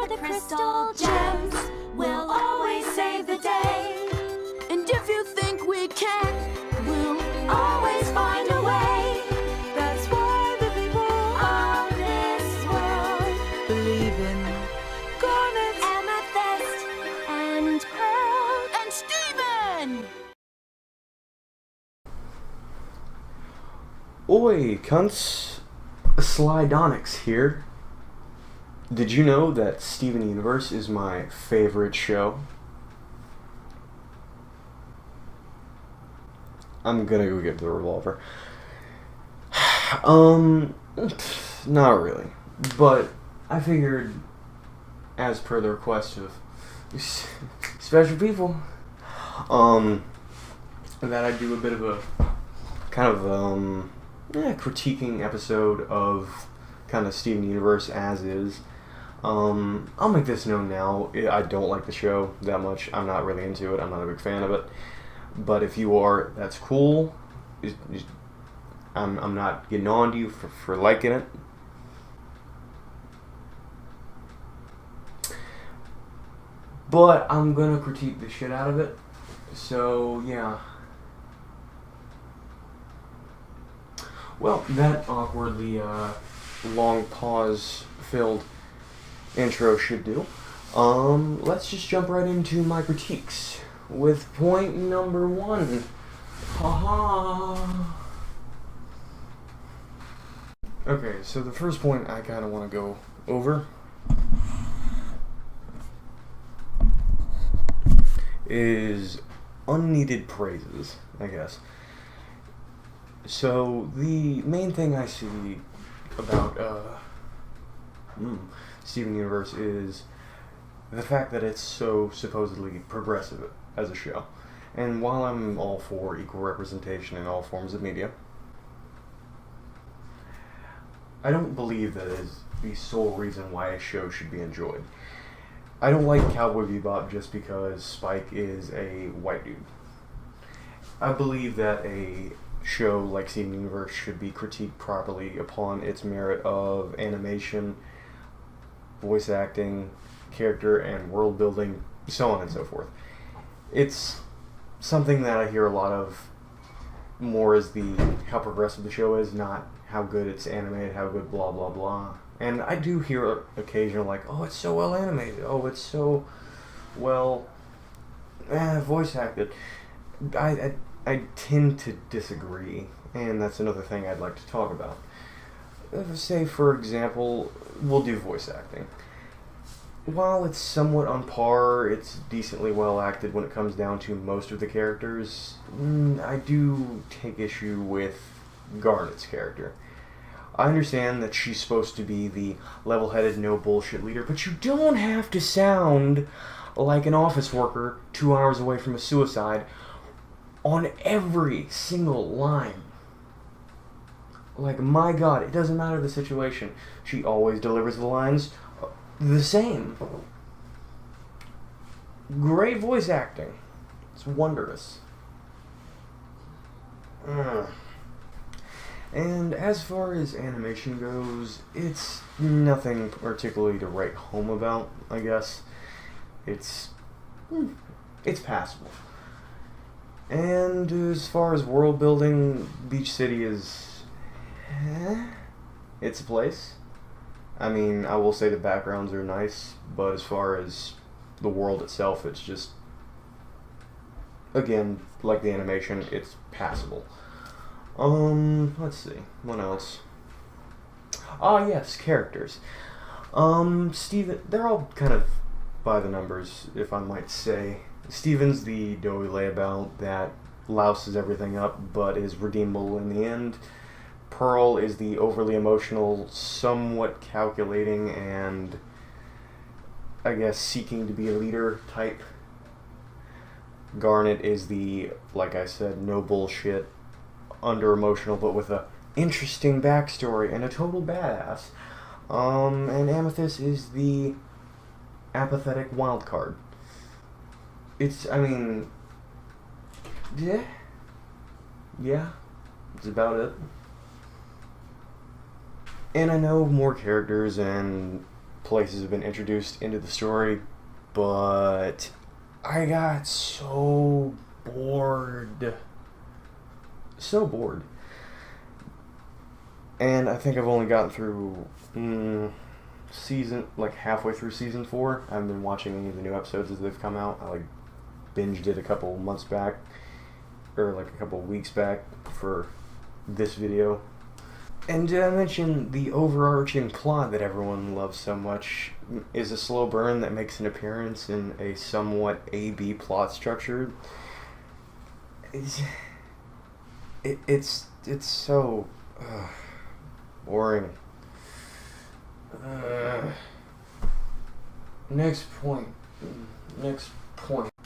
for the crystal gems. We'll always save the day. And if you think we can't, We'll always find a way. that's why the people Of this world, believe in Garnet amethyst and pearl. and Steven! Oi, cunts. Slydonics here. Did you know that Steven Universe is my favorite show? I'm gonna go get the revolver. Not really. But I figured, as per the request of special people, that I'd do a bit of a kind of critiquing episode of kind of Steven Universe as is. I'll make this known now. I don't like the show that much. I'm not really into it. I'm not a big fan of it. But if you are, that's cool. I'm not getting on to you for liking it. But I'm gonna critique the shit out of it. So, yeah. Well, that awkwardly long pause-filled intro should do. Let's just jump right into my critiques with point number 1. Haha. Okay, so the first point I kind of want to go over is unneeded praises, I guess. So the main thing I see about Steven Universe is the fact that it's so supposedly progressive as a show. And while I'm all for equal representation in all forms of media, I don't believe that is the sole reason why a show should be enjoyed. I don't like Cowboy Bebop just because Spike is a white dude. I believe that a show like Steven Universe should be critiqued properly upon its merit of animation, voice acting, character and world building, so on and so forth. It's something that I hear a lot of more as the how progressive the show is, not how good it's animated, how good blah blah blah. And I do hear occasional like, oh, it's so well animated, oh, it's so well voice acted. I tend to disagree, and that's another thing I'd like to talk about. Say, for example, we'll do voice acting. While it's somewhat on par, it's decently well acted when it comes down to most of the characters, I do take issue with Garnet's character. I understand that she's supposed to be the level-headed, no-bullshit leader, but you don't have to sound like an office worker 2 hours away from a suicide on every single line. Like, my God, it doesn't matter the situation. She always delivers the lines the same. Great voice acting. It's wondrous. And as far as animation goes, it's nothing particularly to write home about, I guess. It's passable. And as far as world building, Beach City is it's a place. I mean, I will say the backgrounds are nice, but as far as the world itself, it's just, again, like the animation, it's passable. Let's see, what else? Ah, yes, characters. Steven, they're all kind of by the numbers, if I might say. Steven's the doughy layabout that louses everything up, but is redeemable in the end. Pearl is the overly emotional, somewhat calculating, and I guess seeking to be a leader type. Garnet is the, like I said, no bullshit, under emotional, but with a interesting backstory and a total badass. And Amethyst is the apathetic wild card. It's, I mean, yeah, that's about it. And I know more characters and places have been introduced into the story, but I got so bored. So bored. And I think I've only gotten through halfway through season 4. I haven't been watching any of the new episodes as they've come out. I binged it a couple months back, or a couple weeks back for this video. And did I mention the overarching plot that everyone loves so much is a slow burn that makes an appearance in a somewhat A-B plot structure? It's so boring. Next point.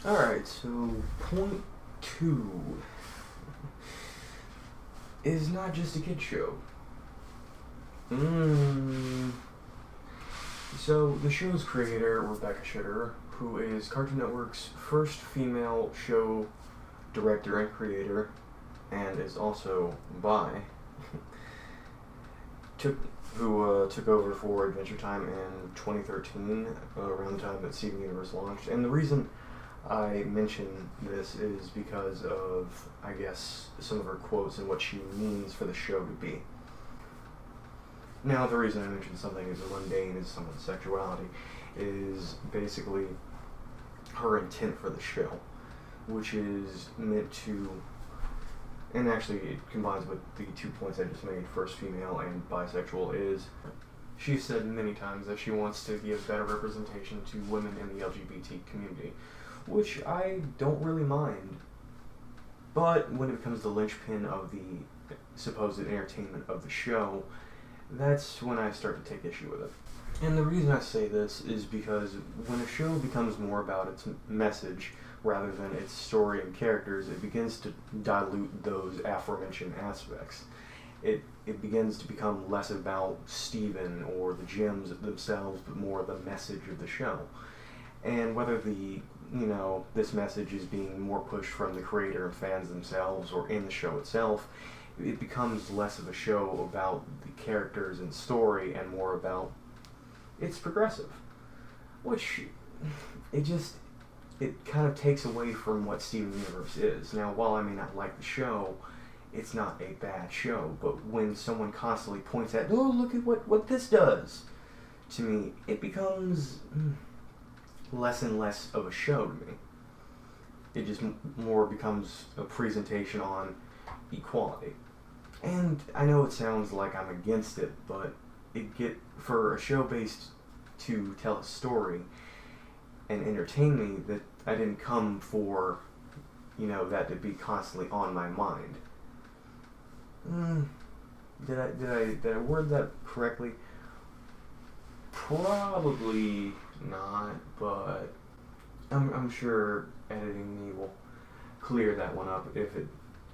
Alright, so point 2 is not just a kid show. So the show's creator, Rebecca Sugar, who is Cartoon Network's first female show director and creator, and is also bi, took over for Adventure Time in 2013, around the time that Steven Universe launched. And the reason I mention this is because of, I guess, some of her quotes and what she means for the show to be. Now, the reason I mention something as mundane as someone's sexuality is basically her intent for the show, which is meant to, and actually it combines with the 2 points I just made, first female and bisexual, is she's said many times that she wants to give better representation to women in the LGBT community, which I don't really mind. But when it becomes the linchpin of the supposed entertainment of the show, that's when I start to take issue with it. And the reason I say this is because when a show becomes more about its message rather than its story and characters, it begins to dilute those aforementioned aspects. It begins to become less about Steven or the gems themselves, but more the message of the show. And whether this message is being more pushed from the creator and fans themselves or in the show itself, it becomes less of a show about the characters and story and more about it's progressive, which it kind of takes away from what Steven Universe is. Now, while I may not like the show, it's not a bad show, but when someone constantly points at, oh, look at what this does, to me, it becomes less and less of a show to me. It just more becomes a presentation on equality. And I know it sounds like I'm against it, but for a show based to tell a story and entertain me, that I didn't come for, that to be constantly on my mind. Did I word that correctly? Probably not, but I'm sure editing me will clear that one up if it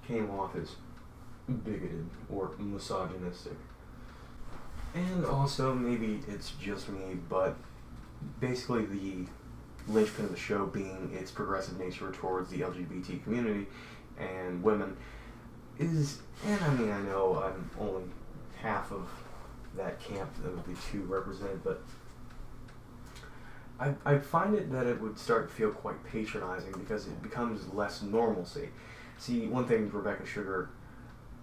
came off as bigoted or misogynistic. And also, maybe it's just me, but basically the linchpin of the show being its progressive nature towards the LGBT community and women is, and I know I'm only half of that camp of the two represented, but I find it that it would start to feel quite patronizing because it becomes less normalcy. See, one thing Rebecca Sugar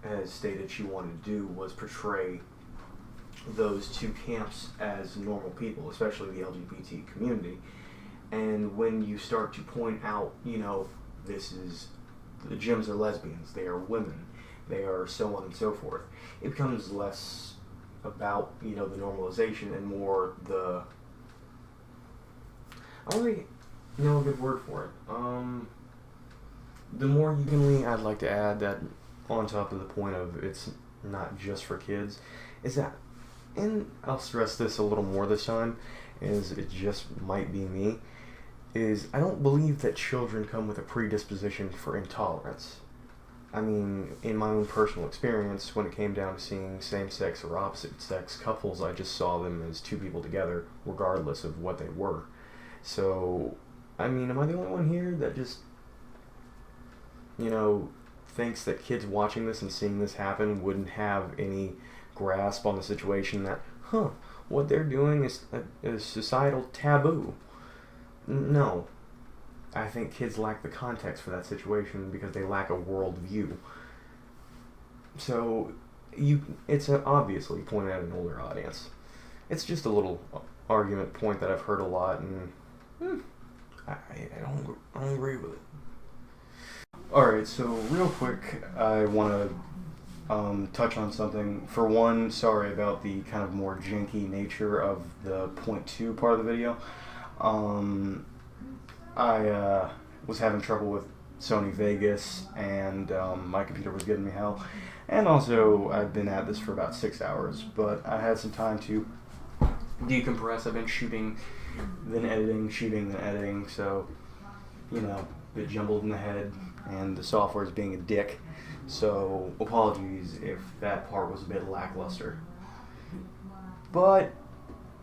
has stated she wanted to do was portray those two camps as normal people, especially the LGBT community. And when you start to point out, the gems are lesbians, they are women, they are so on and so forth, it becomes less about, the normalization and more the, I don't really know a good word for it. The more evenly I'd like to add that on top of the point of it's not just for kids, is that, and I'll stress this a little more this time, is it just might be me, is I don't believe that children come with a predisposition for intolerance. I mean, in my own personal experience, when it came down to seeing same-sex or opposite-sex couples, I just saw them as two people together, regardless of what they were. So, I mean, am I the only one here that just, thinks that kids watching this and seeing this happen wouldn't have any grasp on the situation that, what they're doing is a societal taboo. No. I think kids lack the context for that situation because they lack a worldview. So, it's obviously pointed at an older audience. It's just a little argument point that I've heard a lot, and I don't agree with it. Alright, so real quick, I want to touch on something. For one, sorry about the kind of more janky nature of the point 2 part of the video. I was having trouble with Sony Vegas, and my computer was giving me hell. And also, I've been at this for about 6 hours, but I had some time to decompress. I've been shooting, then editing, shooting, then editing, so, you know, a bit jumbled in the head, and the software is being a dick. So, apologies if that part was a bit lackluster. But,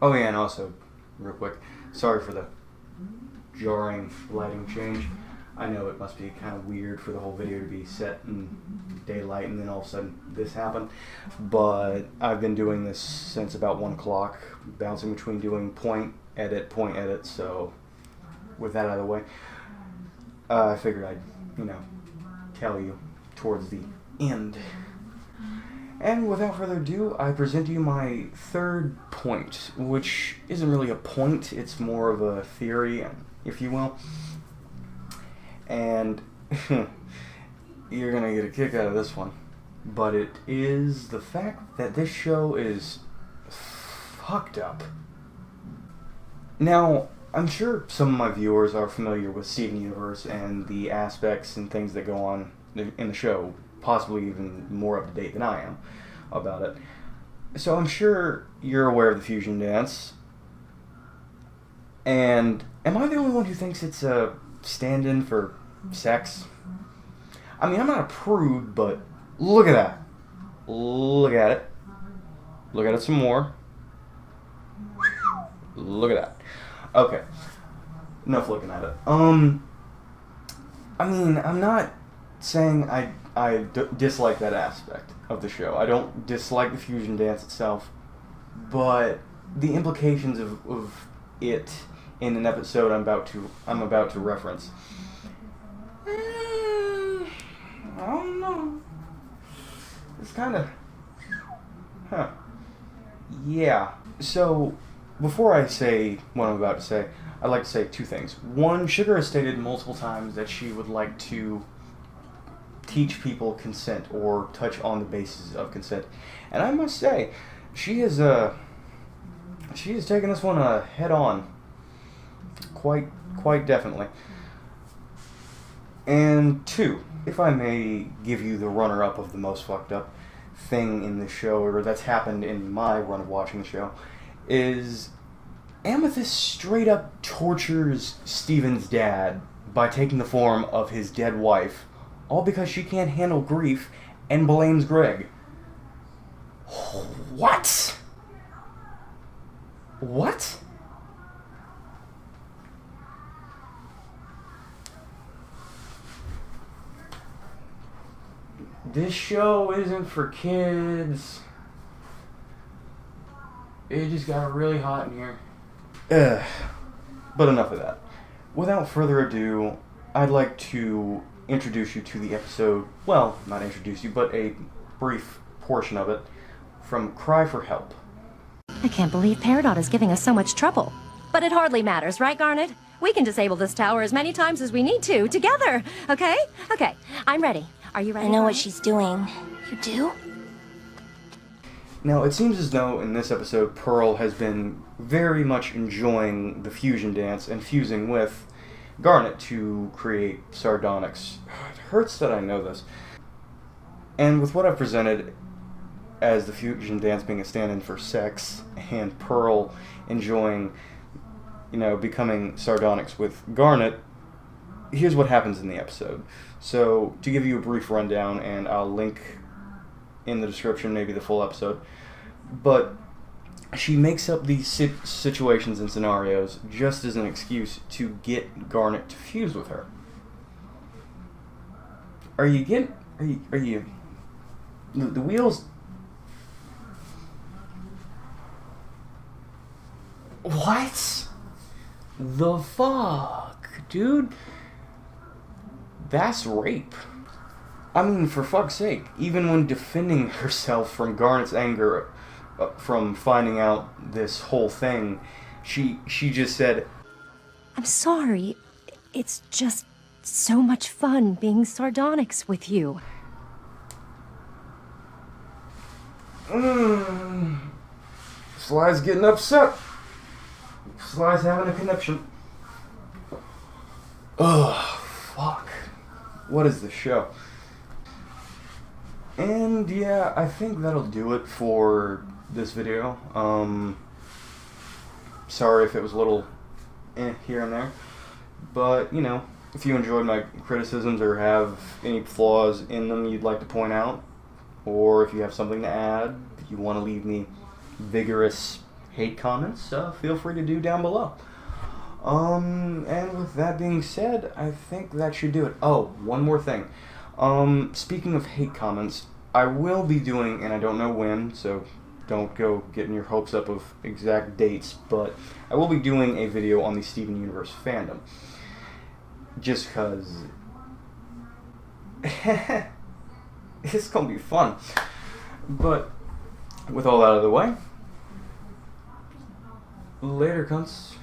oh yeah, and also, real quick, sorry for the jarring lighting change. I know it must be kind of weird for the whole video to be set in daylight and then all of a sudden this happened, but I've been doing this since about 1 o'clock, bouncing between doing point edit, so with that out of the way, I figured I'd, tell you towards the end. And without further ado, I present to you my third point, which isn't really a point, it's more of a theory, if you will. And you're gonna get a kick out of this one. But it is the fact that this show is fucked up. Now, I'm sure some of my viewers are familiar with Steven Universe and the aspects and things that go on in the show, possibly even more up to date than I am about it. So I'm sure you're aware of the fusion dance. And am I the only one who thinks it's a stand-in for sex? I mean, I'm not a prude, but look at that. Look at it. Look at it some more. Look at that. Okay. Enough looking at it. I mean, I'm not saying I dislike that aspect of the show. I don't dislike the fusion dance itself, but the implications of it in an episode I'm about to reference. I don't know. It's kind of, yeah. So, before I say what I'm about to say, I'd like to say two things. One, Sugar has stated multiple times that she would like to teach people consent or touch on the basis of consent, and I must say, she has taken this one head on, quite definitely. And two, if I may give you the runner-up of the most fucked up thing in the show, or that's happened in my run of watching the show, is Amethyst straight up tortures Steven's dad by taking the form of his dead wife, all because she can't handle grief and blames Greg. What? What? This show isn't for kids. It just got really hot in here. But enough of that. Without further ado, I'd like to introduce you to the episode, well, not introduce you, but a brief portion of it, from Cry for Help. I can't believe Peridot is giving us so much trouble. But it hardly matters, right, Garnet? We can disable this tower as many times as we need to, together, okay? Okay, I'm ready. Are you ready? I know what Garnet? she's doing. You do? Now, it seems as though in this episode, Pearl has been very much enjoying the fusion dance and fusing with Garnet to create Sardonyx. It hurts that I know this. And with what I've presented as the fusion dance being a stand-in for sex, and Pearl enjoying, becoming Sardonyx with Garnet, here's what happens in the episode. So, to give you a brief rundown, and I'll link in the description maybe the full episode, but she makes up these situations and scenarios just as an excuse to get Garnet to fuse with her. Are you the wheels? What? The fuck, dude? That's rape. I mean, for fuck's sake, even when defending herself from Garnet's anger from finding out this whole thing, she just said, I'm sorry. It's just so much fun being sardonyx with you. Sly's getting upset. Sly's having a conniption. Ugh, fuck. What is this show? And yeah, I think that'll do it for this video. Sorry if it was a little here and there. But, you know, if you enjoyed my criticisms or have any flaws in them you'd like to point out, or if you have something to add, if you want to leave me vigorous hate comments, feel free to do down below. And with that being said, I think that should do it. Oh, one more thing. Speaking of hate comments, I will be doing, and I don't know when, so don't go getting your hopes up of exact dates, but I will be doing a video on the Steven Universe fandom. Just because it's gonna be fun. But with all that out of the way, later, cunts.